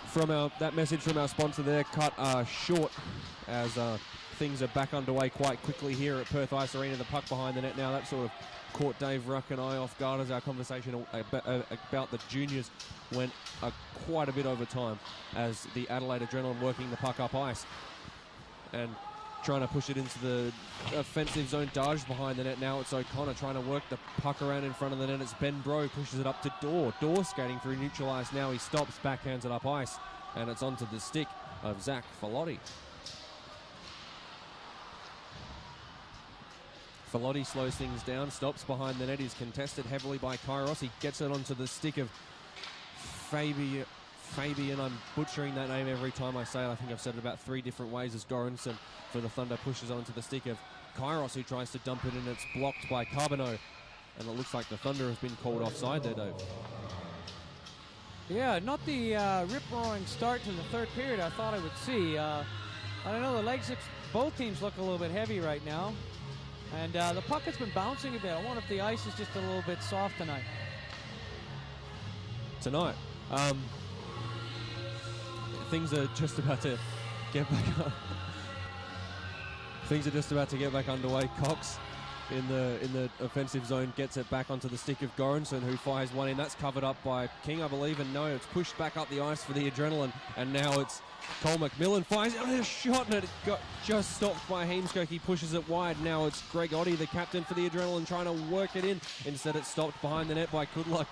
from that message from our sponsor there cut short as things are back underway quite quickly here at Perth Ice Arena. The puck behind the net now. That sort of caught Dave Ruck and I off guard as our conversation about the juniors went quite a bit over time as the Adelaide Adrenaline working the puck up ice and trying to push it into the offensive zone. Darge behind the net now. It's O'Connor trying to work the puck around in front of the net. It's Ben Bro, pushes it up to Dorr. Dorr skating through neutral ice now. He stops, backhands it up ice, and it's onto the stick of Zach Filotti. Filotti slows things down, stops behind the net. He's contested heavily by Kairos. He gets it onto the stick of Fabian. I'm butchering that name every time I say it. I think I've said it about 3 different ways as Goranson for the Thunder pushes onto the stick of Kairos, who tries to dump it in. It's blocked by Carbonneau. And it looks like the Thunder has been called offside there, Dave. Yeah, not the rip-roaring start to the third period I thought I would see. I don't know, the legs, both teams look a little bit heavy right now. And the puck has been bouncing a bit. I wonder if the ice is just a little bit soft tonight. Things are just about to get back up. Things are just about to get back underway. Cox in the offensive zone gets it back onto the stick of Goranson, who fires one in. That's covered up by King, I believe, and no, it's pushed back up the ice for the Adrenaline, and now it's Cole McMillan fires a shot, and it got just stopped by Heemskirk. He pushes it wide. Now it's Greg Oddie, the captain for the Adrenaline, trying to work it in. Instead, it's stopped behind the net by Kudla.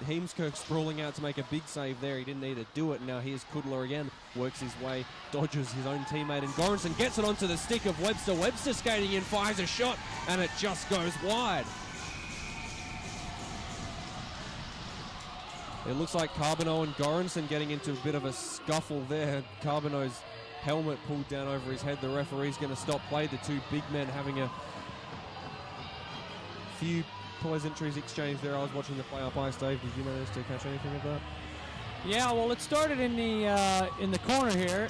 Heemskirk sprawling out to make a big save there. He didn't need to do it. Now here's Kudler again. Works his way, dodges his own teammate, and Goranson gets it onto the stick of Webster. Webster skating in, fires a shot, and it just goes wide. It looks like Carbonneau and Goranson getting into a bit of a scuffle there. Carbonneau's helmet pulled down over his head. The referee's going to stop play. The two big men having a few pleasantries exchanged there. I was watching the play up ice, Dave. Did you manage to catch anything of that? Yeah, well, it started in the corner here,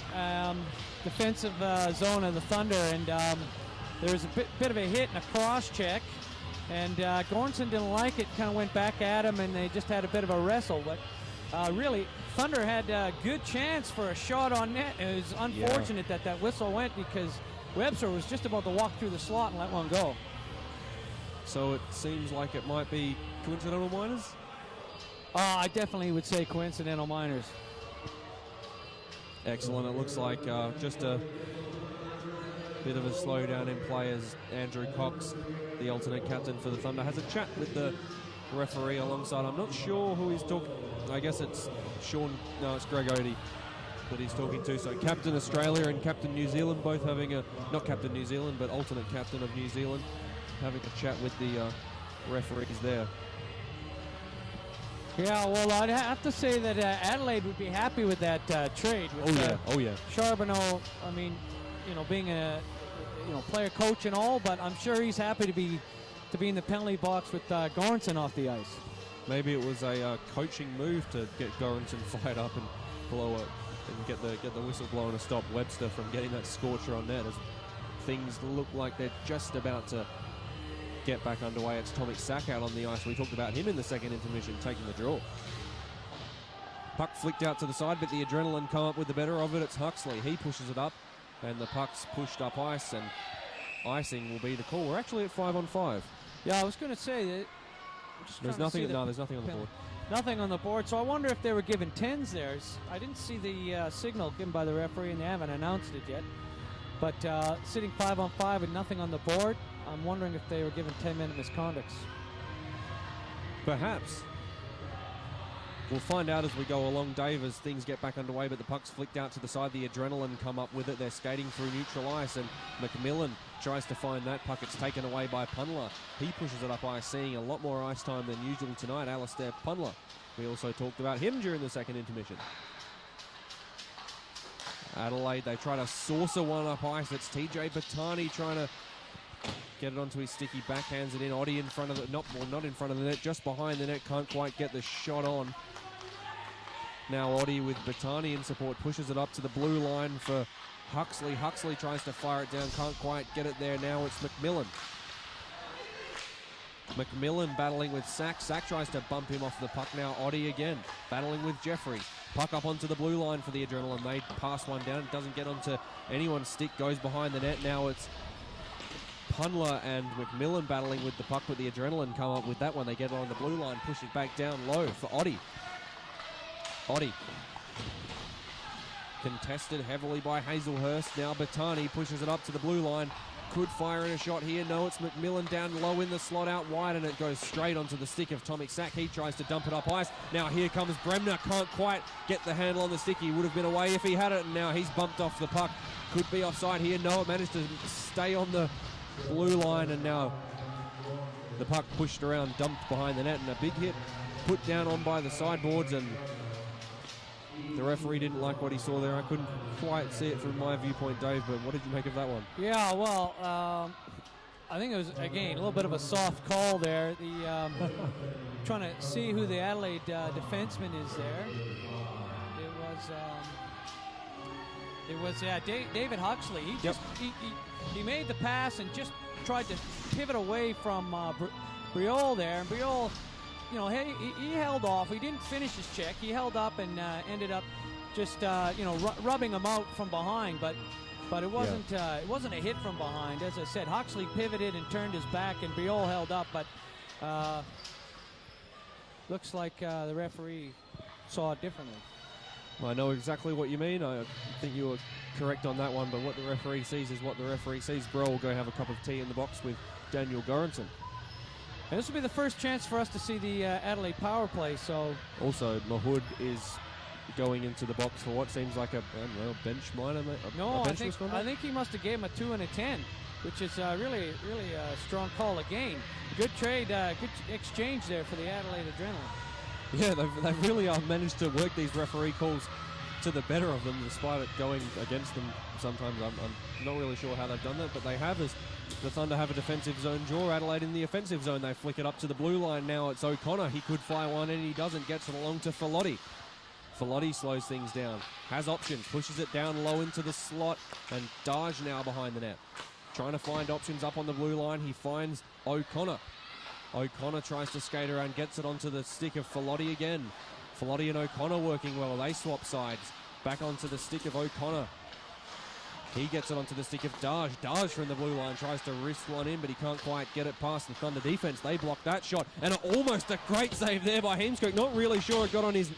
defensive zone of the Thunder, and there was a bit of a hit and a cross check, and Goranson didn't like it, kind of went back at him, and they just had a bit of a wrestle. But really, Thunder had a good chance for a shot on net. It was unfortunate that whistle went because Webster was just about to walk through the slot and let one go. So it seems like it might be coincidental minors? I definitely would say coincidental minors. Excellent. It looks like just a bit of a slowdown in play as Andrew Cox, the alternate captain for the Thunder, has a chat with the referee alongside. I'm not sure who he's talking. I guess it's it's Greg Oddie that he's talking to. So Captain Australia and Captain New Zealand both having not Captain New Zealand, but alternate captain of New Zealand, having a chat with the referees there. Yeah, well, I'd have to say that Adelaide would be happy with that trade. With, oh yeah. Charbonneau, I mean, being a player coach and all, but I'm sure he's happy to be in the penalty box with Goranson off the ice. Maybe it was a coaching move to get Goranson fired up and blow it and get the whistle blown to stop Webster from getting that scorcher on net, as things look like they're just about to get back underway. It's Tomic Sack out on the ice. We talked about him in the second intermission, taking the draw. Puck flicked out to the side, but the Adrenaline come up with the better of it. It's Huxley. He pushes it up, and the puck's pushed up ice, and icing will be the call. We're actually at 5-on-5. Yeah, I was going to say that. There's nothing on the board. Nothing on the board, so I wonder if they were given 10s there. I didn't see the signal given by the referee, and they haven't announced it yet. But sitting 5-on-5 and nothing on the board, I'm wondering if they were given 10-minute misconducts. Perhaps. We'll find out as we go along, Dave, as things get back underway, but the puck's flicked out to the side. The Adrenaline come up with it. They're skating through neutral ice, and McMillan tries to find that puck. It's taken away by Punler. He pushes it up ice, seeing a lot more ice time than usual tonight, Alistair Punler. We also talked about him during the second intermission. Adelaide, they try to saucer one up ice. It's TJ Batani trying to get it onto his sticky, backhands it in. Oddie in front of it, not in front of the net, just behind the net, can't quite get the shot on. Now Oddie with Batani in support, pushes it up to the blue line for Huxley. Huxley tries to fire it down, can't quite get it there. Now it's McMillan. McMillan battling with Sack. Sack tries to bump him off the puck now. Oddie again battling with Jeffrey. Puck up onto the blue line for the Adrenaline. They pass one down. It doesn't get onto anyone's stick. Goes behind the net. Now it's Punler and McMillan battling with the puck, but the Adrenaline come up with that one. They get it on the blue line. Push it back down low for Oddie. Oddie. Contested heavily by Hazelhurst. Now Batani pushes it up to the blue line. Could fire in a shot here. No, it's McMillan down low in the slot out wide, and it goes straight onto the stick of Tomic Sack. He tries to dump it up ice. Now here comes Bremner. Can't quite get the handle on the stick. He would have been away if he had it, and now he's bumped off the puck. Could be offside here. No, it managed to stay on the blue line, and now the puck pushed around, dumped behind the net, and a big hit put down on by the sideboards, and the referee didn't like what he saw there. I couldn't quite see it from my viewpoint, Dave, but what did you make of that one? Yeah, well, I think it was, again, a little bit of a soft call there. The trying to see who the Adelaide defenseman is there. It was David Huxley. He made the pass and just tried to pivot away from Briol there. And Briol, you know, he held off. He didn't finish his check. He held up and ended up just rubbing him out from behind. But it wasn't a hit from behind. As I said, Huxley pivoted and turned his back, and Briol held up. But looks like the referee saw it differently. I know exactly what you mean. I think you were correct on that one, but what the referee sees is what the referee sees. Bro will go have a cup of tea in the box with Daniel Goranson. And this will be the first chance for us to see the Adelaide power play. So also, Mahood is going into the box for what seems like a bench minor. No, I think he must have gave him a 2 and a 10, which is really a strong call again. Good trade, good exchange there for the Adelaide Adrenaline. Yeah, they've really managed to work these referee calls to the better of them, despite it going against them sometimes. I'm not really sure how they've done that, but they have, as the Thunder have a defensive zone draw. Adelaide in the offensive zone. They flick it up to the blue line. Now it's O'Connor. He could fire one, and he doesn't. Gets it along to Filotti. Filotti slows things down. Has options. Pushes it down low into the slot, and Darge now behind the net. Trying to find options up on the blue line. He finds O'Connor. O'Connor tries to skate around, gets it onto the stick of Filotti again. Filotti and O'Connor working well. They swap sides. Back onto the stick of O'Connor. He gets it onto the stick of Darge. Darge from the blue line tries to wrist one in, but he can't quite get it past the Thunder defense. They block that shot, and almost a great save there by Heemskerk. Not really sure it got on his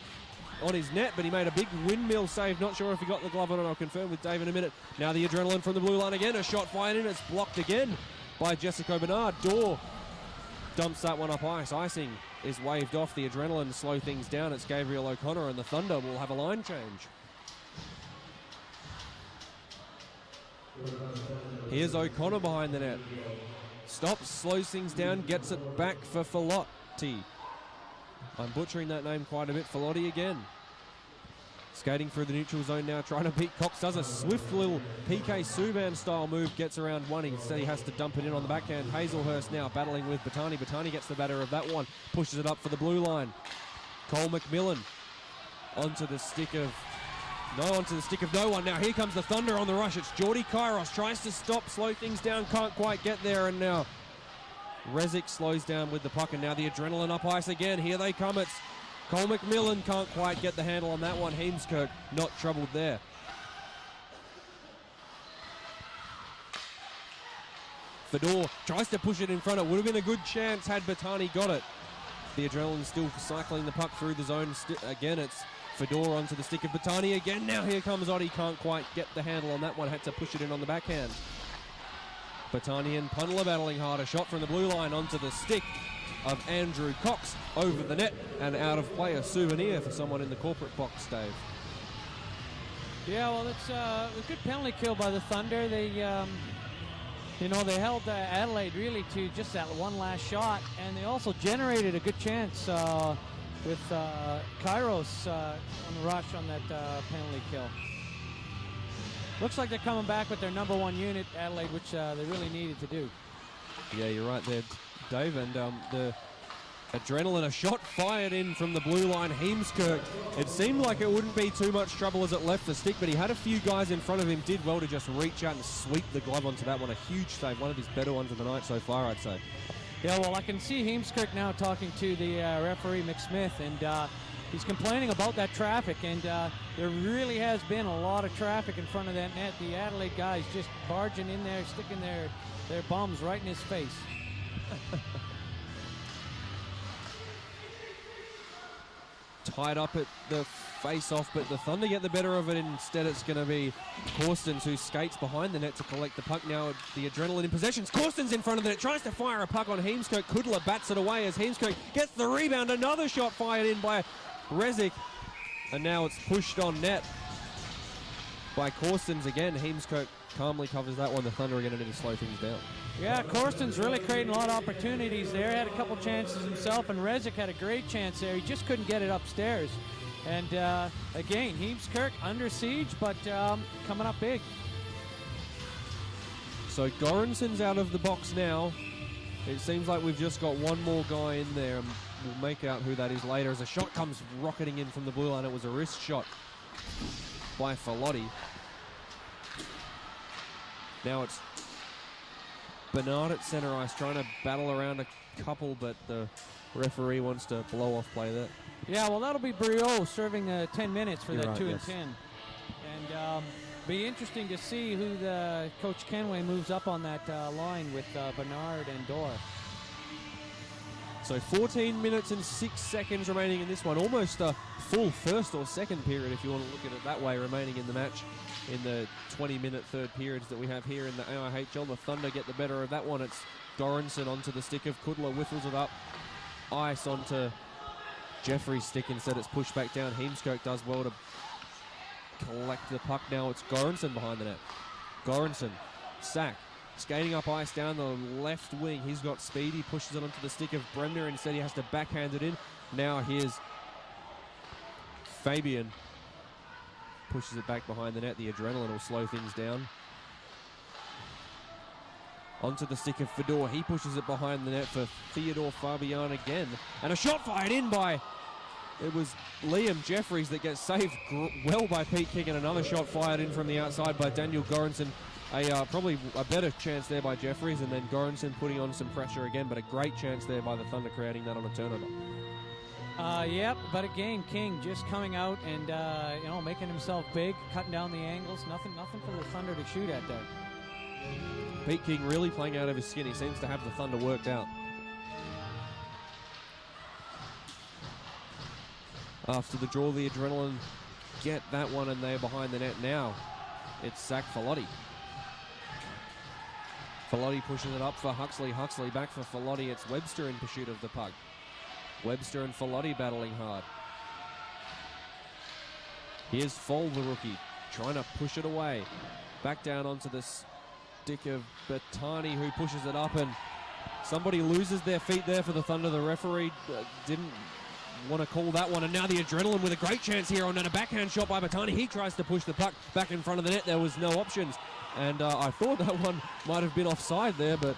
net, but he made a big windmill save. Not sure if he got the glove on it. I'll confirm with Dave in a minute. Now the Adrenaline from the blue line again. A shot fired in. It's blocked again by Jessica Bernard. Dorr dumps that one up ice. Icing is waved off. The Adrenaline slow things down. It's Gabriel O'Connor, and the Thunder will have a line change. Here's O'Connor behind the net. Stops, slows things down, gets it back for Filotti. I'm butchering that name quite a bit. Filotti again. Skating through the neutral zone now, trying to beat Cox. Does a swift little PK Subban style move, gets around one. Instead he has to dump it in on the backhand. Hazelhurst now battling with Batani. Batani gets the better of that one, pushes it up for the blue line. Cole McMillan onto the stick of no one. Now here comes the Thunder on the rush. It's Geordie Kairos, tries to stop, slow things down, can't quite get there, and now Rezic slows down with the puck, and now the Adrenaline up ice again. Here they come. It's Cole McMillan, can't quite get the handle on that one. Heemskerk not troubled there. Fedor tries to push it in front. It would have been a good chance had Batani got it. The Adrenaline still cycling the puck through the zone. Again, it's Fedor onto the stick of Batani again. Now here comes Oddie, can't quite get the handle on that one. Had to push it in on the backhand. Batani and Punler battling hard. A shot from the blue line onto the stick of Andrew Cox over the net and out of play. A souvenir for someone in the corporate box, Dave. Yeah, well, it's a good penalty kill by the Thunder. They, they held Adelaide really to just that one last shot, and they also generated a good chance with Kairos on the rush on that penalty kill. Looks like they're coming back with their number one unit, Adelaide, which they really needed to do. Yeah, you're right there, Dave. And the Adrenaline, a shot fired in from the blue line. Heemskerk, it seemed like it wouldn't be too much trouble as it left the stick, but he had a few guys in front of him, did well to just reach out and sweep the glove onto that one. A huge save, one of his better ones of the night so far, I'd say. Yeah, well, I can see Heemskirk now talking to the referee, McSmith, and he's complaining about that traffic, and there really has been a lot of traffic in front of that net. The Adelaide guys just barging in there, sticking their bums right in his face. Tied up at the face-off, but the Thunder get the better of it. Instead, it's going to be Corstens who skates behind the net to collect the puck. Now the Adrenaline in possession. Corstens in front of the net, tries to fire a puck on Heemskirk. Kudla bats it away as Heemskirk gets the rebound. Another shot fired in by Rezic, and now it's pushed on net by Corstens again. Heemskirk calmly covers that one. The Thunder are going to need to slow things down. Yeah, Corstens really creating a lot of opportunities there. Had a couple chances himself, and Rezic had a great chance there. He just couldn't get it upstairs. And again, Heemskirk under siege, but coming up big. So Gorenson's out of the box now. It seems like we've just got one more guy in there, and we'll make out who that is later as a shot comes rocketing in from the blue line. It was a wrist shot by Falotti. Now it's Bernard at center ice trying to battle around a couple, but the referee wants to blow off play there. Yeah, well, that'll be Briot serving 10 minutes for You're that right, 2 yes. and 10. And be interesting to see who the Coach Kenway moves up on that line with Bernard and Dorr. So 14 minutes and 6 seconds remaining in this one. Almost a full first or second period, if you want to look at it that way, remaining in the match in the 20-minute third periods that we have here in the AIHL. The Thunder get the better of that one. It's Goranson onto the stick of Kudla, whiffles it up. Ice onto Jeffrey's stick. Instead, it's pushed back down. Heemskirk does well to collect the puck. Now it's Goranson behind the net. Goranson, sack. Skating up ice down the left wing. He's got speed. He pushes it onto the stick of Bremner. Instead, he has to backhand it in. Now here's Fabian. Pushes it back behind the net. The Adrenaline will slow things down. Onto the stick of Fedor. He pushes it behind the net for Theodore Fabian again. And a shot fired in by, it was Liam Jeffries that gets saved well by Pete King, and another shot fired in from the outside by Daniel Goranson. Probably a better chance there by Jeffries, and then Goranson putting on some pressure again, but a great chance there by the Thunder creating that on a turnover. Yep, but again, King just coming out and making himself big, cutting down the angles. Nothing for the Thunder to shoot at there. Pete King really playing out of his skin. He seems to have the Thunder worked out. After the draw, the Adrenaline get that one, and they're behind the net now. It's Zach Falotti. Falotti pushes it up for Huxley. Huxley back for Falotti. It's Webster in pursuit of the puck. Webster and Falotti battling hard. Here's Foll, the rookie, trying to push it away. Back down onto the stick of Batani, who pushes it up, and somebody loses their feet there for the Thunder. The referee didn't want to call that one, and now the Adrenaline with a great chance here on a backhand shot by Batani. He tries to push the puck back in front of the net. There was no options, and I thought that one might have been offside there, but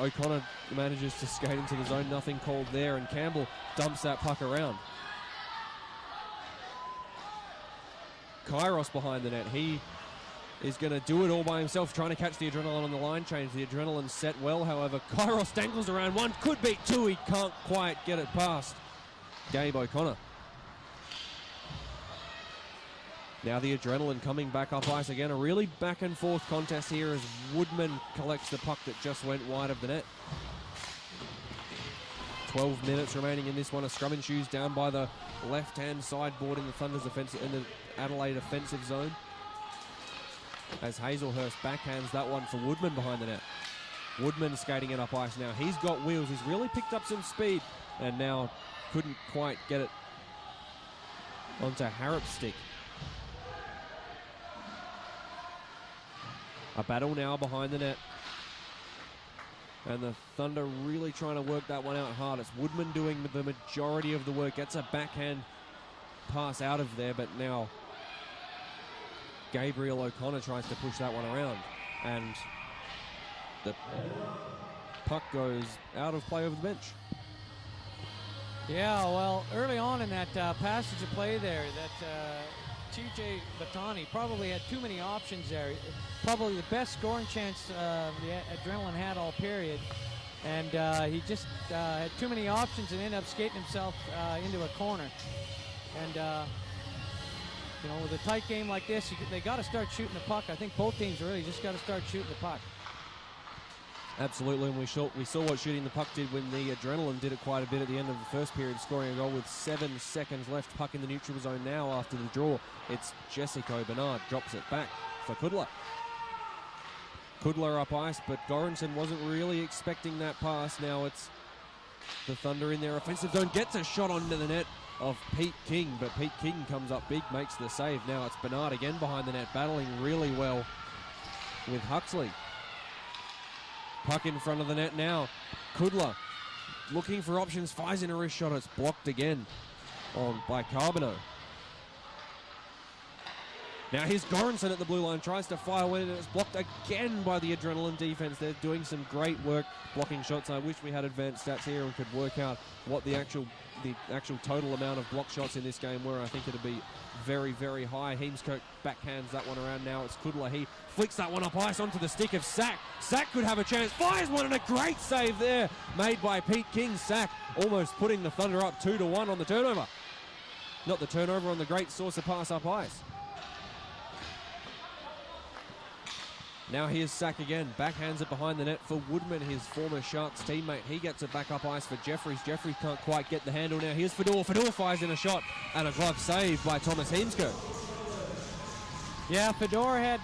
O'Connor manages to skate into the zone. Nothing called there, and Campbell dumps that puck around. Kairos behind the net. He is going to do it all by himself, trying to catch the Adrenaline on the line change. The Adrenaline set well, however. Kairos dangles around one, could beat two. He can't quite get it past Gabe O'Connor. Now the Adrenaline coming back up ice again. A really back and forth contest here as Woodman collects the puck that just went wide of the net. 12 minutes remaining in this one. A scrum and shoes down by the left-hand sideboard in the Thunder's offensive, in the Adelaide offensive zone. As Hazelhurst backhands that one for Woodman behind the net. Woodman skating it up ice now. He's got wheels. He's really picked up some speed, and now couldn't quite get it onto Harrop's stick. A battle now behind the net. And the Thunder really trying to work that one out hard. It's Woodman doing the majority of the work. Gets a backhand pass out of there, but now Gabriel O'Connor tries to push that one around. And the puck goes out of play over the bench. Yeah, well, early on in that passage of play there, that TJ Batani probably had too many options there. Probably the best scoring chance the Adrenaline had all period. and he just had too many options and ended up skating himself into a corner. And you know, with a tight game like this, they got to start shooting the puck. I think both teams really just got to start shooting the puck. Absolutely, and we saw what shooting the puck did when the Adrenaline did it quite a bit at the end of the first period, scoring a goal with 7 seconds left. Puck in the neutral zone now after the draw. It's Jessica Bernard, drops it back for Kudla. Kudla up ice, but Goranson wasn't really expecting that pass. Now it's the Thunder in their offensive zone, gets a shot onto the net of Pete King, but Pete King comes up big, makes the save. Now it's Bernard again behind the net, battling really well with Huxley. Puck in front of the net now. Kudla looking for options, fires in a wrist shot. It's blocked again by Carbonneau. Now here's Goranson at the blue line, tries to fire one, and it's blocked again by the Adrenaline defense. They're doing some great work blocking shots. I wish we had advanced stats here and could work out what the actual total amount of block shots in this game were. I think it'd be very, very high. Heemskirk backhands that one around. Now it's Kudla. He flicks that one up ice onto the stick of Sack. Sack could have a chance. Fires one, and a great save there made by Pete King. Sack almost putting the Thunder up 2-1 on the turnover. Not the turnover, on the great Saucer pass up ice. Now here's Sack again, backhands it behind the net for Woodman, his former Sharks teammate. He gets it back up ice for Jeffries. Jeffries can't quite get the handle. Now here's Fedor. Fedor fires in a shot, and a glove save by Thomas Heemskirk. Yeah, Fedor had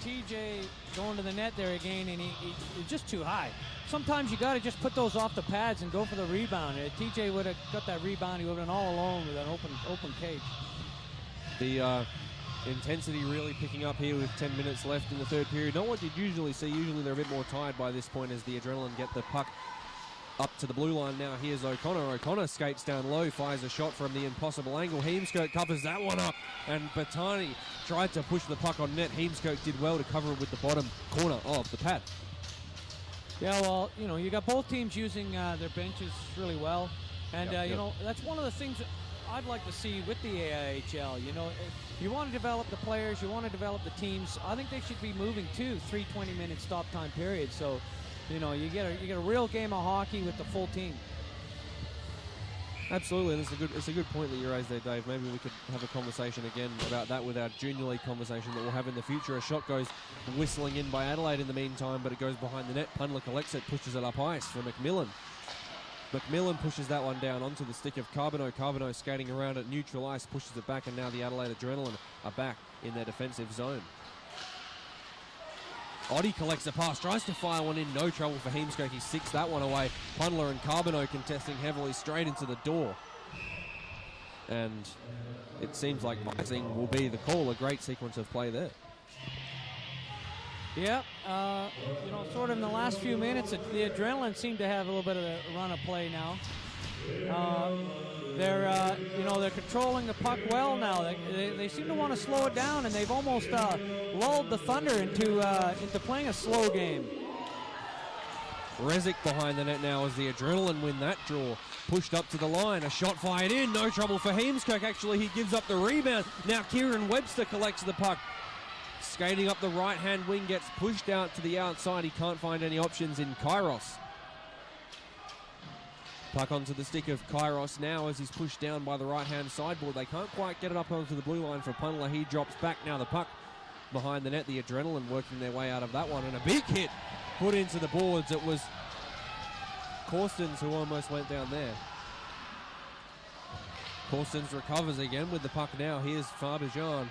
TJ going to the net there again, and he just too high. Sometimes you got to just put those off the pads and go for the rebound. TJ would have got that rebound. He would have been all alone with an open cage. The intensity really picking up here with 10 minutes left in the third period. Not what you'd usually see. Usually they're a bit more tired by this point as the Adrenaline get the puck up to the blue line. Now here's O'Connor. O'Connor skates down low, fires a shot from the impossible angle. Heemskirk covers that one up, and Batani tried to push the puck on net. Heemskirk did well to cover it with the bottom corner of the pad. Yeah, well, you know, you got both teams using their benches really well, and you know, that's one of the things that I'd like to see with the AIHL. You know, you want to develop the players, you want to develop the teams. I think they should be moving to 3 20-minute stop time periods. So, you know, you get a real game of hockey with the full team. Absolutely, and it's a good point that you raised there, Dave. Maybe we could have a conversation again about that with our junior league conversation that we'll have in the future. A shot goes whistling in by Adelaide in the meantime, but it goes behind the net. Pundler collects it, pushes it up ice for McMillan. McMillan pushes that one down onto the stick of Carbonneau. Carbonneau skating around at neutral ice, pushes it back, and now the Adelaide Adrenaline are back in their defensive zone. Oddie collects a pass, tries to fire one in, no trouble for Heemskirk. He sicks that one away. Pundler and Carbonneau contesting heavily straight into the door. And it seems like icing will be the call. A great sequence of play there. Yeah, you know, sort of in the last few minutes, the Adrenaline seem to have a little bit of a run of play now. You know, they're controlling the puck well now. They seem to want to slow it down, and they've almost lulled the Thunder into playing a slow game. Rezic behind the net now as the Adrenaline win that draw. Pushed up to the line, a shot fired in, no trouble for Heemskirk. Actually, he gives up the rebound. Now Kieran Webster collects the puck. Skating up the right-hand wing, gets pushed out to the outside. He can't find any options in Kairos. Puck onto the stick of Kairos now as he's pushed down by the right-hand sideboard. They can't quite get it up onto the blue line for Pundler. He drops back. Now the puck behind the net. The Adrenaline working their way out of that one. And a big hit put into the boards. It was Corstens who almost went down there. Corstens recovers again with the puck now. Here's Fabijan.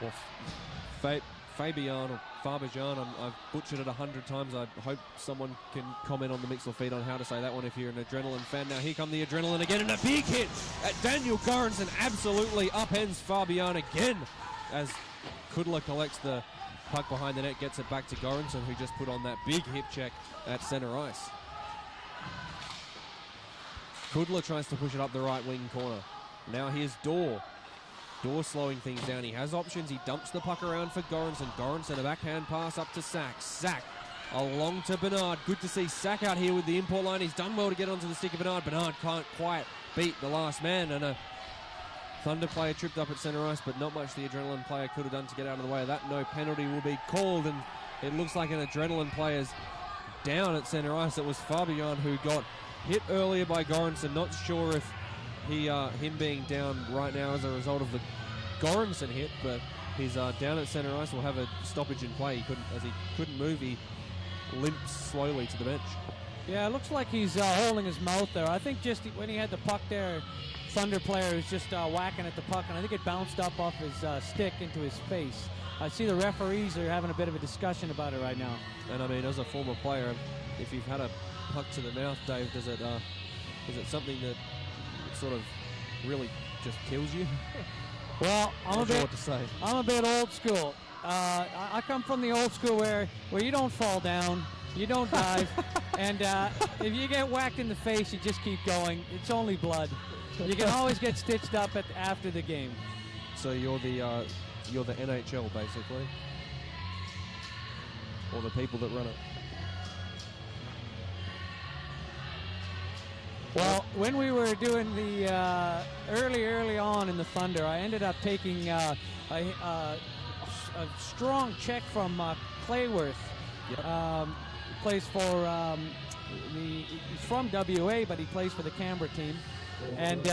Or Fabian or Fabijan. I've butchered it 100 times. I hope someone can comment on the Mixler feed on how to say that one if you're an Adrenaline fan. Now here come the Adrenaline again, and a big hit at Daniel Goranson. Absolutely upends Fabian again as Kudla collects the puck behind the net, gets it back to Goranson, who just put on that big hip check at center ice. Kudla tries to push it up the right wing corner. Now here's Dorr. Dorr slowing things down. He has options. He dumps the puck around for Goranson. Goranson, a backhand pass up to Sack. Sack along to Bernard. Good to see Sack out here with the import line. He's done well to get onto the stick of Bernard. Bernard can't quite beat the last man, and a Thunder player tripped up at center ice, but not much the Adrenaline player could have done to get out of the way of that. No penalty will be called, and it looks like an Adrenaline player's down at centre ice. It was Fabian who got hit earlier by Goranson. Not sure if him being down right now as a result of the Goranson hit, but he's down at centre ice. Will have a stoppage in play. He couldn't move. He limps slowly to the bench. Yeah, it looks like he's holding his mouth there. I think just when he had the puck there, Thunder player was just whacking at the puck, and I think it bounced up off his stick into his face. I see the referees are having a bit of a discussion about it right now. And I mean, as a former player, if you've had a puck to the mouth, Dave, is it something that sort of really just kills you? Well, I'm not sure what to say. I'm a bit old school. I come from the old school where you don't fall down, you don't dive, and if you get whacked in the face, you just keep going. It's only blood. You can always get stitched up after the game. So you're the NHL basically, or the people that run it. Well, when we were doing the early on in the Thunder, I ended up taking a strong check from Clayworth. Yep. Plays for he's from WA, but he plays for the Canberra team, and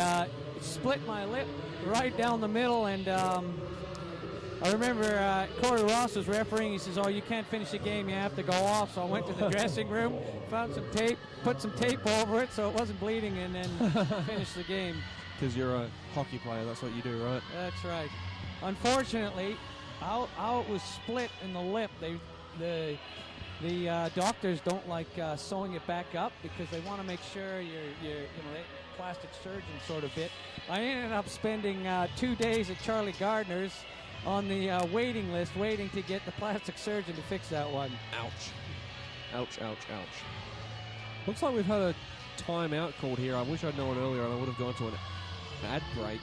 split my lip right down the middle. And I remember Corey Ross was refereeing. He says, "Oh, you can't finish the game. You have to go off." So I went to the dressing room, found some tape, put some tape over it so it wasn't bleeding, and then finished the game. Because you're a hockey player, that's what you do, right? That's right. Unfortunately, how it was split in the lip, the doctors don't like sewing it back up because they want to make sure you're plastic surgeon sort of bit. I ended up spending 2 days at Charlie Gardner's on the waiting list, waiting to get the plastic surgeon to fix that one. Ouch. Ouch, ouch, ouch. Looks like we've had a timeout called here. I wish I'd known earlier and I would have gone to an ad break.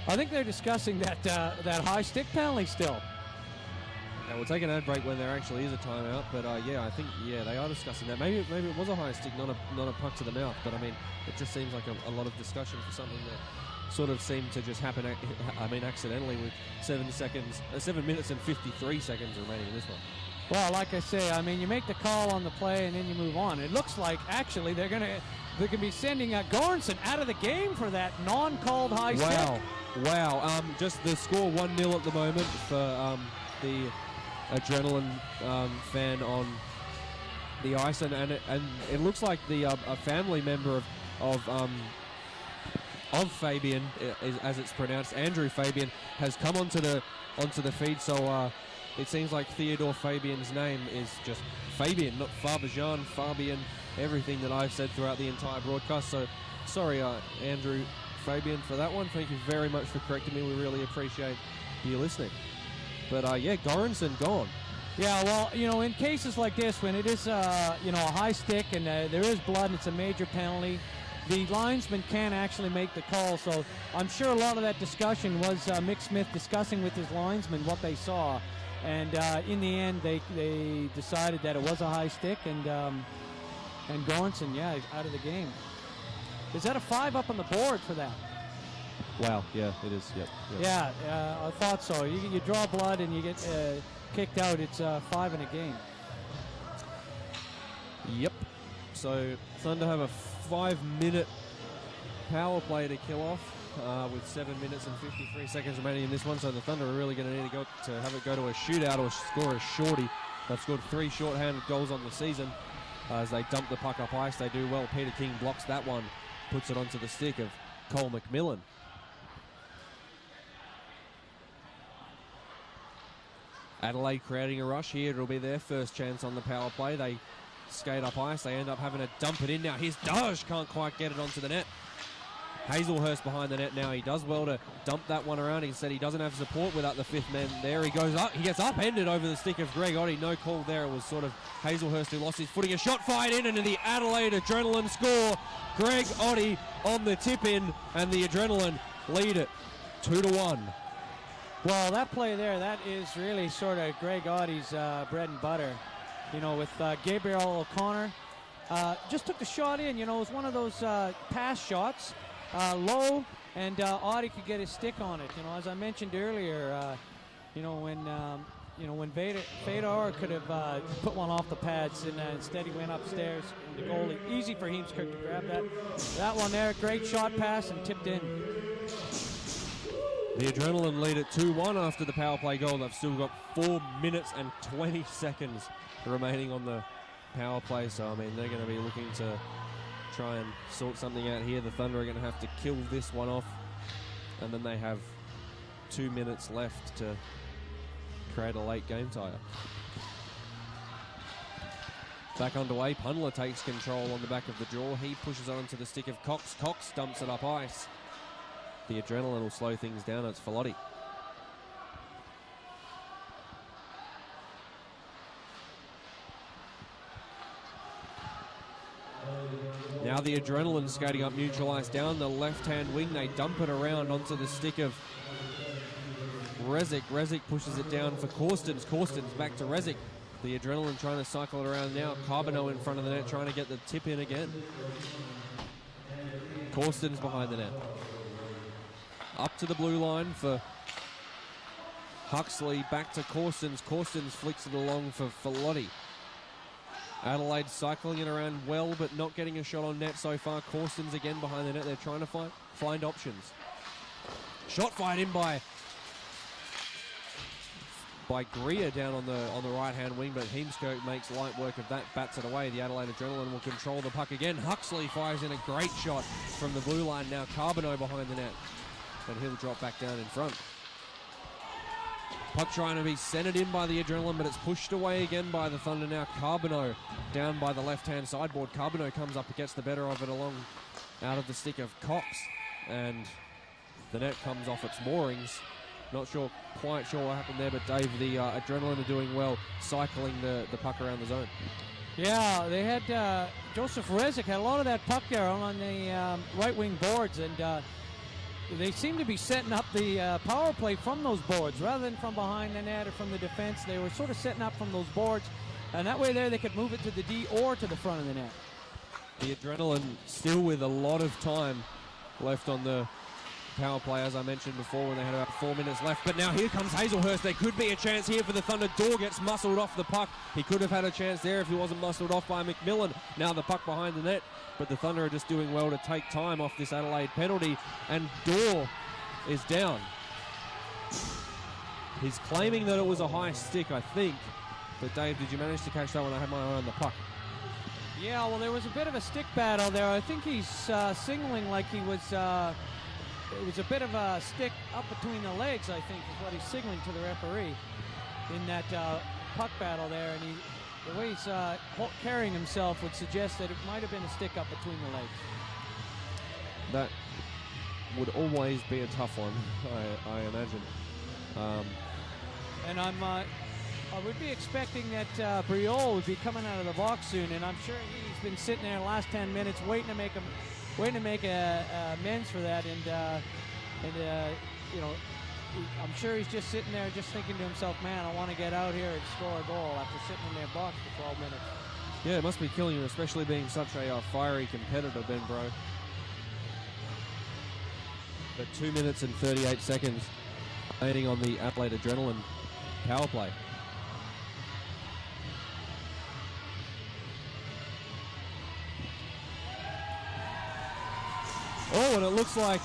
I think they're discussing that high stick penalty still. Now we'll take an ad break when there actually is a timeout, but yeah, I think they are discussing that. Maybe it was a high stick, not a puck to the mouth. But I mean, it just seems like a lot of discussion for something that sort of seemed to just happen. Accidentally with 7 minutes and 53 seconds remaining in this one. Well, like I say, I mean, you make the call on the play and then you move on. It looks like actually they're going to be sending Goranson out of the game for that non-called high stick. Wow. Just the score 1-0 at the moment for the Adrenaline fan on the ice, and it looks like the a family member of Fabian, as it's pronounced, Andrew Fabian, has come onto the feed. So it seems like Theodore Fabian's name is just Fabian, not Fabian. Fabian, everything that I've said throughout the entire broadcast. So sorry, Andrew Fabian, for that one. Thank you very much for correcting me. We really appreciate you listening. But Goranson gone. Yeah, well, in cases like this, when it is, a high stick and there is blood and it's a major penalty, the linesman can actually make the call. So I'm sure a lot of that discussion was Mick Smith discussing with his linesman what they saw. And in the end, they decided that it was a high stick, and Goranson, out of the game. Is that a 5 up on the board for that? Wow, yeah, it is, yep. Yeah, I thought so. You draw blood and you get kicked out, it's 5 in a game. Yep. So Thunder have a 5-minute power play to kill off with 7 minutes and 53 seconds remaining in this one. So the Thunder are really going to need to have it go to a shootout or score a shorty. They've scored 3 shorthanded goals on the season. As they dump the puck up ice, they do well. Peter King blocks that one, puts it onto the stick of Cole McMillan. Adelaide creating a rush here. It'll be their first chance on the power play. They skate up ice. They end up having to dump it in now. Here's Doge, can't quite get it onto the net. Hazelhurst behind the net now. He does well to dump that one around. Instead, he doesn't have support without the 5th man there. He goes up. He gets upended over the stick of Greg Oddie. No call there. It was sort of Hazelhurst who lost his footing. A shot fired in, and the Adelaide Adrenaline score. Greg Oddie on the tip in, and the Adrenaline lead it 2-1. Well, that play there, that is really sort of Greg Oddie's bread and butter. With Gabriel O'Connor. Just took the shot in, it was one of those pass shots, low, and Oddie could get his stick on it. As I mentioned earlier, when when Fedor could have put one off the pads, and instead he went upstairs. And the goalie, easy for Heemskirk to grab that. That one there, great shot pass and tipped in. The Adrenaline lead at 2-1 after the power play goal. They've still got 4 minutes and 20 seconds remaining on the power play. So, I mean, they're going to be looking to try and sort something out here. The Thunder are going to have to kill this one off. And then they have 2 minutes left to create a late game tire. Back underway. Pundler takes control on the back of the draw. He pushes on to the stick of Cox. Cox dumps it up ice. The Adrenaline will slow things down. It's Filotti. Now the Adrenaline skating up neutral ice down the left-hand wing. They dump it around onto the stick of Rezic. Rezic pushes it down for Corstens. Corstens back to Rezic. The Adrenaline trying to cycle it around now. Carbonneau in front of the net trying to get the tip in again. Corstens behind the net. Up to the blue line for Huxley. Back to Corstens. Corstens flicks it along for Filotti. Adelaide cycling it around well, but not getting a shot on net so far. Corstens again behind the net. They're trying to find options. Shot fired in by Greer down on the right-hand wing, but Heemskirk makes light work of that, bats it away. The Adelaide Adrenaline will control the puck again. Huxley fires in a great shot from the blue line. Now Carbonneau behind the net, but he'll drop back down in front. Puck trying to be centered in by the Adrenaline, but it's pushed away again by the Thunder. Now Carbonneau down by the left-hand sideboard. Carbonneau comes up and gets the better of it along out of the stick of Cox, and the net comes off its moorings. Not quite sure what happened there, but Dave, the Adrenaline are doing well, cycling the puck around the zone. Yeah, they had Joseph Rezic had a lot of that puck there on the right wing boards, and they seem to be setting up the power play from those boards rather than from behind the net or from the defense. They were sort of setting up from those boards, and that way there they could move it to the D or to the front of the net. The Adrenaline still with a lot of time left on the power play, as I mentioned before, when they had about 4 minutes left. But now here comes Hazelhurst. There could be a chance here for the Thunder. Dorr gets muscled off the puck. He could have had a chance there if he wasn't muscled off by McMillan. Now the puck behind the net, but the Thunder are just doing well to take time off this Adelaide penalty, and Dorr is down. He's claiming that it was a high stick, I think. But Dave, did you manage to catch that when I had my eye on the puck? Yeah, well, there was a bit of a stick battle there. I think he's signaling like he was... it was a bit of a stick up between the legs, I think, is what he's signaling to the referee in that puck battle there. And the way he's carrying himself would suggest that it might have been a stick up between the legs. That would always be a tough one, I imagine. And I would be expecting that Briol would be coming out of the box soon, and I'm sure he's been sitting there the last 10 minutes waiting to make amends for that, and you know, I'm sure he's just sitting there just thinking to himself, man, I want to get out here and score a goal after sitting in their box for 12 minutes. Yeah, it must be killing him, especially being such a fiery competitor, Ben Bro. But 2 minutes and 38 seconds remaining on the Adelaide Adrenaline power play. Oh, and it looks like,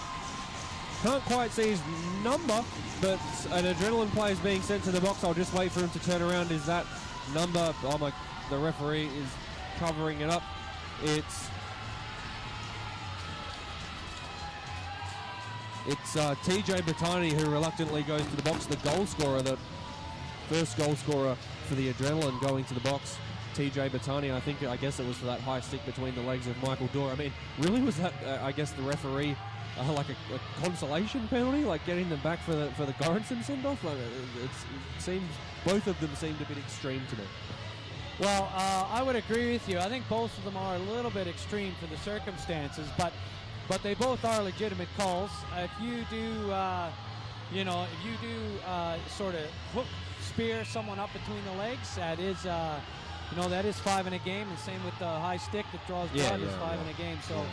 can't quite see his number, but an Adrenaline player is being sent to the box. I'll just wait for him to turn around. Is that number? Oh, the referee is covering it up. It's TJ Bertani who reluctantly goes to the box, the goal scorer, the first goal scorer for the Adrenaline going to the box. TJ Bertani, I guess it was for that high stick between the legs of Michael Dorr. I mean, really was that, I guess, the referee like a consolation penalty, like getting them back for the Goranson send-off? Like, it seems, both of them seemed a bit extreme to me. Well, I would agree with you. I think both of them are a little bit extreme for the circumstances, but they both are legitimate calls. If you do, sort of hook, spear someone up between the legs, that is, that is 5 in a game, and same with the high stick that draws blood is 5 in a game. So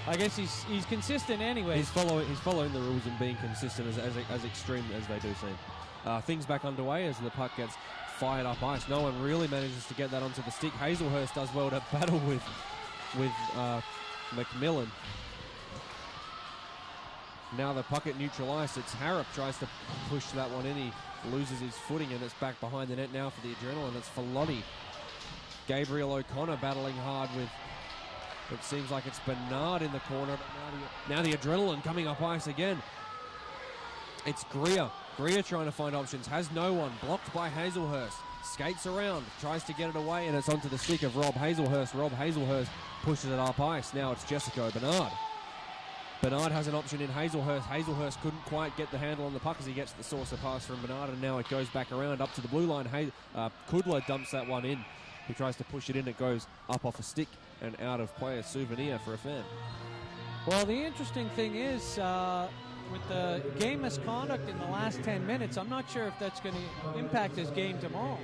I guess he's consistent anyway. He's following the rules and being consistent as extreme as they do seem. things back underway as the puck gets fired up ice. No one really manages to get that onto the stick. Hazelhurst does well to battle with McMillan. Now the puck at neutral ice. It's Harrop tries to push that one in. He loses his footing and it's back behind the net now for the Adrenaline. It's Filotti. Gabriel O'Connor battling hard with, it seems like it's Bernard in the corner. But now the Adrenaline coming up ice again. It's Greer. Greer trying to find options. Has no one. Blocked by Hazelhurst. Skates around. Tries to get it away and it's onto the stick of Rob Hazelhurst. Rob Hazelhurst pushes it up ice. Now it's Jessica Bernard. Bernard has an option in Hazelhurst. Hazelhurst couldn't quite get the handle on the puck as he gets the saucer pass from Bernard, and now it goes back around up to the blue line. Kudler dumps that one in. He tries to push it in. It goes up off a stick and out of play. A souvenir for a fan. Well, the interesting thing is, with the game misconduct in the last 10 minutes, I'm not sure if that's going to impact his game tomorrow.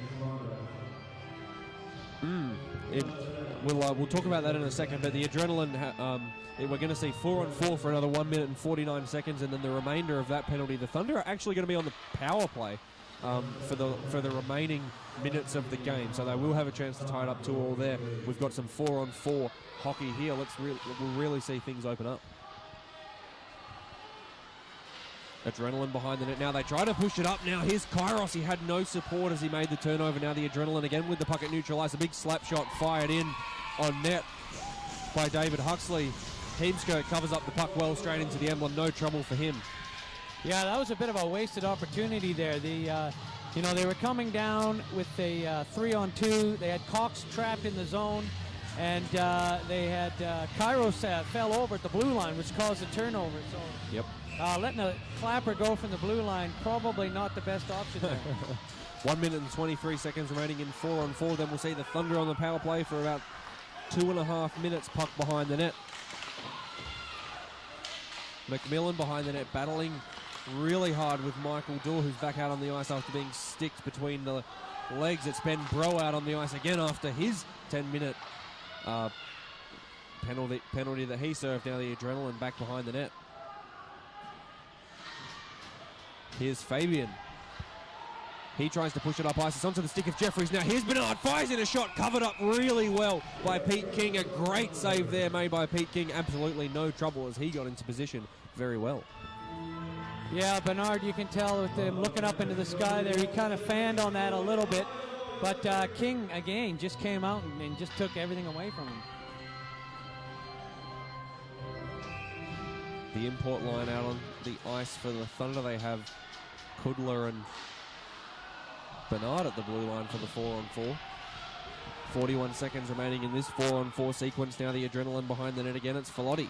We'll talk about that in a second, but the Adrenaline, we're going to see 4-on-4 for another 1 minute and 49 seconds, and then the remainder of that penalty. The Thunder are actually going to be on the power play for the remaining minutes of the game, so they will have a chance to tie it up 2-2 there. We've got some 4-on-4 hockey here. We'll really see things open up. Adrenaline behind the net. Now they try to push it up. Now here's Kairos. He had no support as he made the turnover. Now the Adrenaline again with the puck at neutral ice. A big slap shot fired in on net by David Huxley. Heemskirk covers up the puck well straight into the emblem. No trouble for him. Yeah, that was a bit of a wasted opportunity there. They were coming down with a 3-on-2. They had Cox trapped in the zone, and they had Kairos fell over at the blue line, which caused a turnover. So yep. Letting a clapper go from the blue line, probably not the best option there. 1 minute and 23 seconds remaining in 4-on-4. Then we'll see the Thunder on the power play for about 2.5 minutes. Puck behind the net. McMillan behind the net, battling really hard with Michael Dorr, who's back out on the ice after being sticked between the legs. It's Ben Bro out on the ice again after his 10-minute penalty that he served. Now the Adrenaline back behind the net. Here's Fabian. He tries to push it up ice. It's onto the stick of Jeffries. Now here's Bernard. Fires in a shot. Covered up really well by Pete King. A great save there made by Pete King. Absolutely no trouble as he got into position very well. Yeah, Bernard, you can tell with him looking up into the sky there. He kind of fanned on that a little bit. But King, again, just came out and just took everything away from him. The import line out on the ice for the Thunder. They have Kudler and Bernard at the blue line for the 4-on-4. 41 seconds remaining in this 4-on-4 sequence. Now the Adrenaline behind the net again. It's Filotti.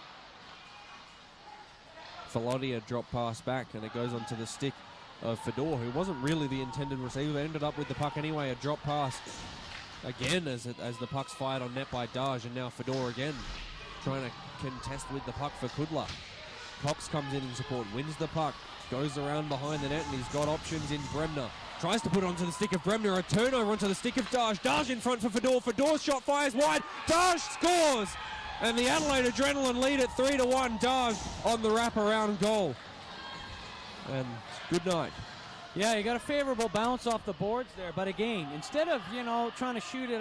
Filotti a drop pass back, and it goes onto the stick of Fedor, who wasn't really the intended receiver. They ended up with the puck anyway. A drop pass again as the puck's fired on net by Daj, and now Fedor again trying to contest with the puck for Kudler. Cox comes in support, wins the puck, goes around behind the net, and he's got options in Bremner. Tries to put it onto the stick of Bremner, a turnover onto the stick of Daj. Daj in front for Fedor. Fedor's shot fires wide. Daj scores! And the Adelaide Adrenaline lead at 3-1. Daj on the wraparound goal. And good night. Yeah, you got a favorable bounce off the boards there, but again, instead of, trying to shoot it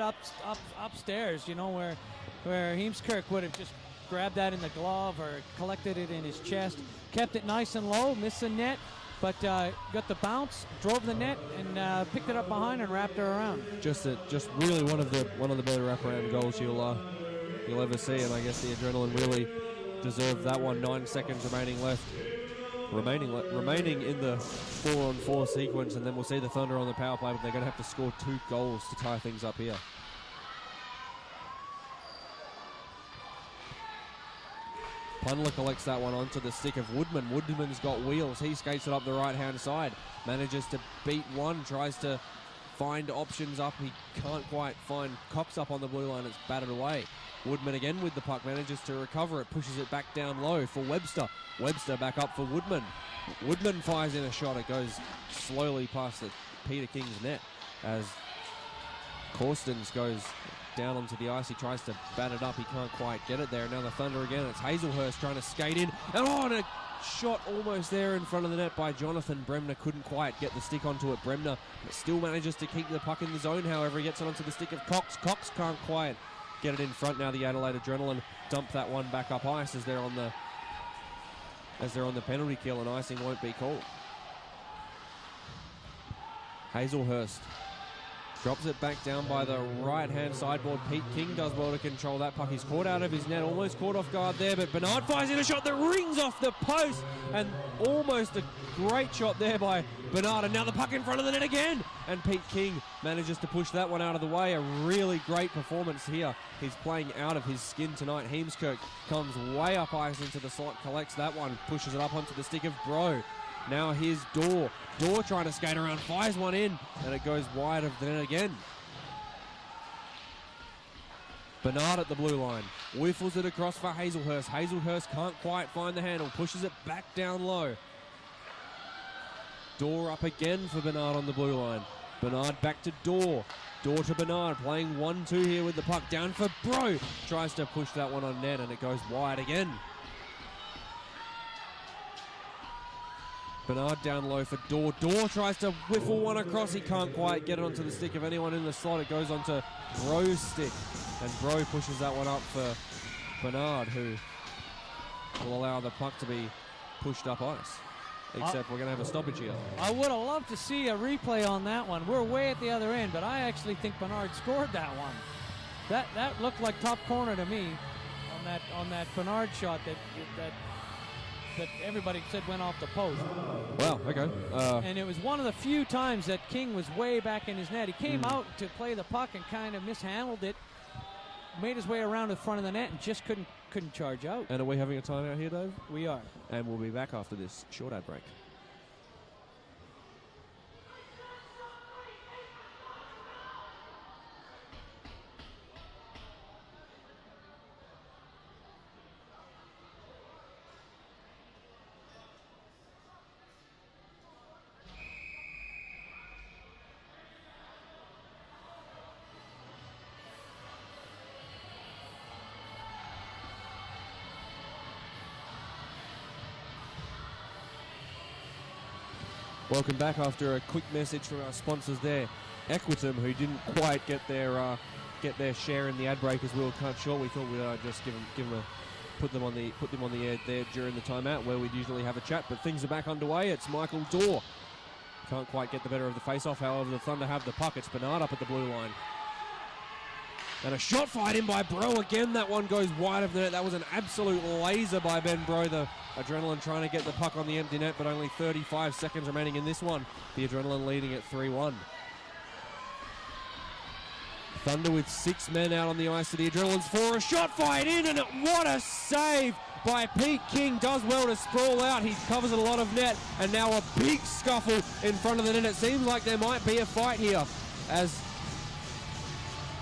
upstairs, where Heemskirk would have just grabbed that in the glove or collected it in his chest, kept it nice and low, missed the net, but got the bounce, drove the net, and picked it up behind and wrapped her around. Just really one of the better wraparound goals you'll ever see, and I guess the Adrenaline really deserved that one. 9 seconds remaining left. Remaining in the 4-on-4 sequence, and then we'll see the Thunder on the power play, but they're going to have to score 2 goals to tie things up here. Pundler collects that one onto the stick of Woodman. Woodman's got wheels. He skates it up the right-hand side. Manages to beat one. Tries to find options up. He can't quite find Cox up on the blue line. It's battered away. Woodman again with the puck. Manages to recover it. Pushes it back down low for Webster. Webster back up for Woodman. Woodman fires in a shot. It goes slowly past the Peter King's net as Corstens goes down onto the ice. He tries to bat it up. He can't quite get it there. Now the Thunder again. It's Hazelhurst trying to skate in. And a shot almost there in front of the net by Jonathan. Bremner couldn't quite get the stick onto it. Bremner still manages to keep the puck in the zone. However, he gets it onto the stick of Cox. Cox can't quite get it in front. Now the Adelaide Adrenaline dump that one back up ice as they're on the penalty kill, and icing won't be called. Hazelhurst drops it back down by the right-hand sideboard. Pete King does well to control that puck. He's caught out of his net, almost caught off guard there, but Bernard fires in a shot that rings off the post, and almost a great shot there by Bernard, and now the puck in front of the net again, and Pete King manages to push that one out of the way. A really great performance here. He's playing out of his skin tonight. Heemskirk comes way up ice into the slot, collects that one, pushes it up onto the stick of Bro. Now here's Dorr. Dorr trying to skate around, fires one in, and it goes wide of the net again. Bernard at the blue line. Whiffles it across for Hazelhurst. Hazelhurst can't quite find the handle. Pushes it back down low. Dorr up again for Bernard on the blue line. Bernard back to Dorr. Dorr to Bernard, playing 1-2 here with the puck. Down for Bro. Tries to push that one on net, and it goes wide again. Bernard down low for Dorr. Dorr tries to whiffle one across. He can't quite get it onto the stick of anyone in the slot. It goes onto Bro's stick, and Bro pushes that one up for Bernard, who will allow the puck to be pushed up ice. Except we're going to have a stoppage here. I would have loved to see a replay on that one. We're way at the other end, but I actually think Bernard scored that one. That looked like top corner to me on that Bernard shot that everybody said went off the post. Wow, okay. And it was one of the few times that King was way back in his net. He came out to play the puck and kind of mishandled it, made his way around to the front of the net, and just couldn't charge out. And are we having a timeout here, Dave? We are. And we'll be back after this short ad break. Welcome back after a quick message from our sponsors there. Equitum, who didn't quite get their share in the ad break as we were cut short. We thought we'd just put them on the air there during the timeout where we'd usually have a chat, but things are back underway. It's Michael Dorr. Can't quite get the better of the face-off, however the Thunder have the puck. It's Bernard up at the blue line. And a shot fired in by Bro again. That one goes wide of the net. That was an absolute laser by Ben Bro. The Adrenaline trying to get the puck on the empty net, but only 35 seconds remaining in this one. The Adrenaline leading at 3-1. Thunder with 6 men out on the ice to the Adrenaline's 4. A shot fired in, and what a save by Pete King. Does well to sprawl out. He covers a lot of net, and now a big scuffle in front of the net. It seems like there might be a fight here, as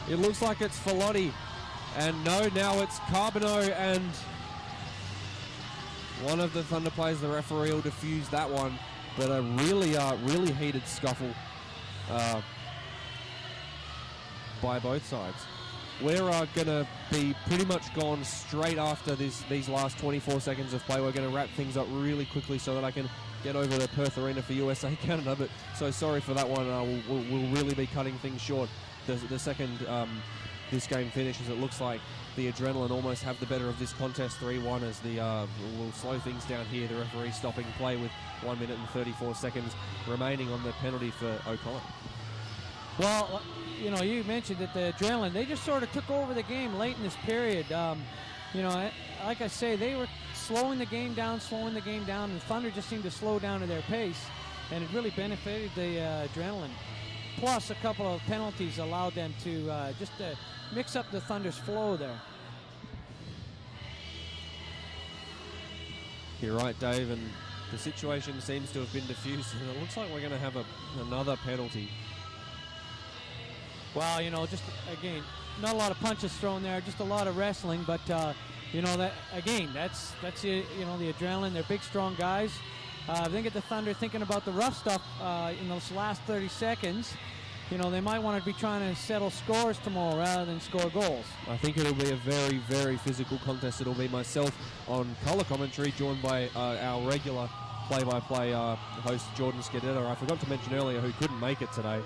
it looks like it's Filotti. And no, now it's Carbonneau, and one of the Thunder players, the referee, will defuse that one. But a really heated scuffle by both sides. We're going to be pretty much gone straight after these last 24 seconds of play. We're going to wrap things up really quickly so that I can get over to Perth Arena for USA Canada. But so sorry for that one. We'll really be cutting things short. The second this game finishes, it looks like the Adrenaline almost have the better of this contest 3-1 as we'll slow things down here. The referee stopping play with 1 minute and 34 seconds remaining on the penalty for O'Connor. Well, you know, you mentioned that the Adrenaline, they just sort of took over the game late in this period. You know, like I say, they were slowing the game down, and the Thunder just seemed to slow down to their pace, and it really benefited the Adrenaline. Plus, a couple of penalties allowed them to just mix up the Thunder's flow there. You're right, Dave, and the situation seems to have been diffused, and it looks like we're going to have another penalty. Well, you know, just again, not a lot of punches thrown there, just a lot of wrestling. But you know, that again, that's you know, the Adrenaline. They're big, strong guys. I think at the Thunder thinking about the rough stuff in those last 30 seconds, you know, they might want to be trying to settle scores tomorrow rather than score goals. I think it'll be a very, very physical contest. It'll be myself on colour commentary, joined by our regular play-by-play host, Jordan Scadetta. I forgot to mention earlier who couldn't make it today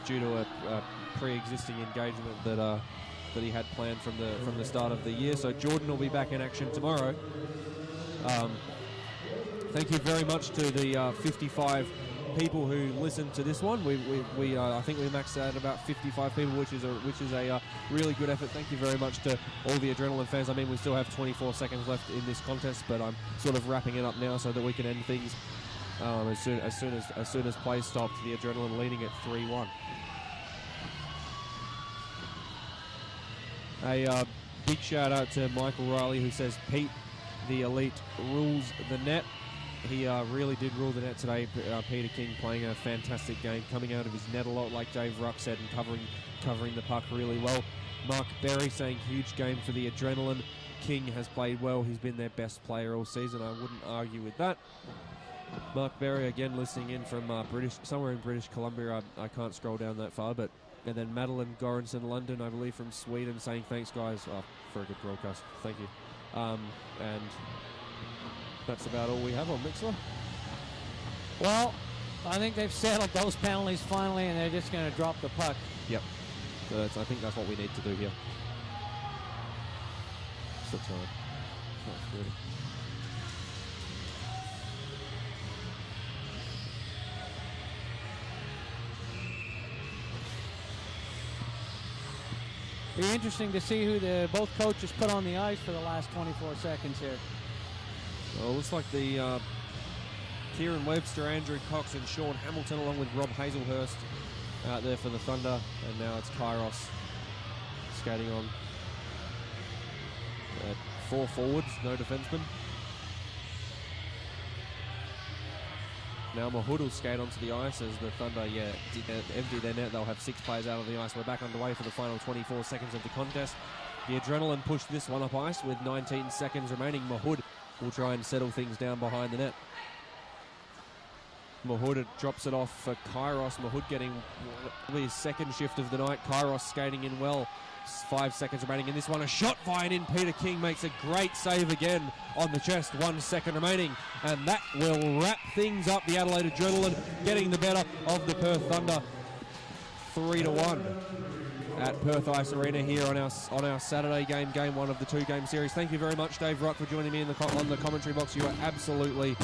due to a pre-existing engagement that he had planned from the start of the year. So Jordan will be back in action tomorrow. Thank you very much to the 55 people who listened to this one. I think we maxed out at about 55 people, which is a really good effort. Thank you very much to all the Adrenaline fans. I mean, we still have 24 seconds left in this contest, but I'm sort of wrapping it up now so that we can end things as soon as play stopped. The Adrenaline leading at 3-1. A big shout out to Michael Riley, who says Pete the Elite rules the net. He really did rule the net today. Peter King playing a fantastic game, coming out of his net a lot, like Dave Ruck said, and covering the puck really well. Mark Berry saying huge game for the Adrenaline. King has played well. He's been their best player all season. I wouldn't argue with that. Mark Berry again listening in from somewhere in British Columbia. I can't scroll down that far, but and then Madeline Goranson London, I believe, from Sweden, saying thanks guys for a good broadcast. Thank you. And that's about all we have on Mixler. Well, I think they've settled those penalties finally, and they're just going to drop the puck. Yep. So I think that's what we need to do here. Still time. That's good. Be interesting to see who both coaches put on the ice for the last 24 seconds here. Well, it looks like the Kieran Webster, Andrew Cox, and Sean Hamilton, along with Rob Hazelhurst, out there for the Thunder. And now it's Kairos skating on. 4 forwards, no defensemen. Now Mahood will skate onto the ice as the Thunder, empty their net. They'll have 6 players out of the ice. We're back underway for the final 24 seconds of the contest. The Adrenaline pushed this one up ice with 19 seconds remaining. Mahood will try and settle things down behind the net. Mahood drops it off for Kairos. Mahood getting his second shift of the night. Kairos skating in well. 5 seconds remaining in this one. A shot fired in. Peter King makes a great save again on the chest. 1 second remaining. And that will wrap things up. The Adelaide Adrenaline getting the better of the Perth Thunder. 3-1 at Perth Ice Arena here on our Saturday game 1 of the 2-game series. Thank you very much, Dave Ruck, for joining me on the commentary box. You are absolutely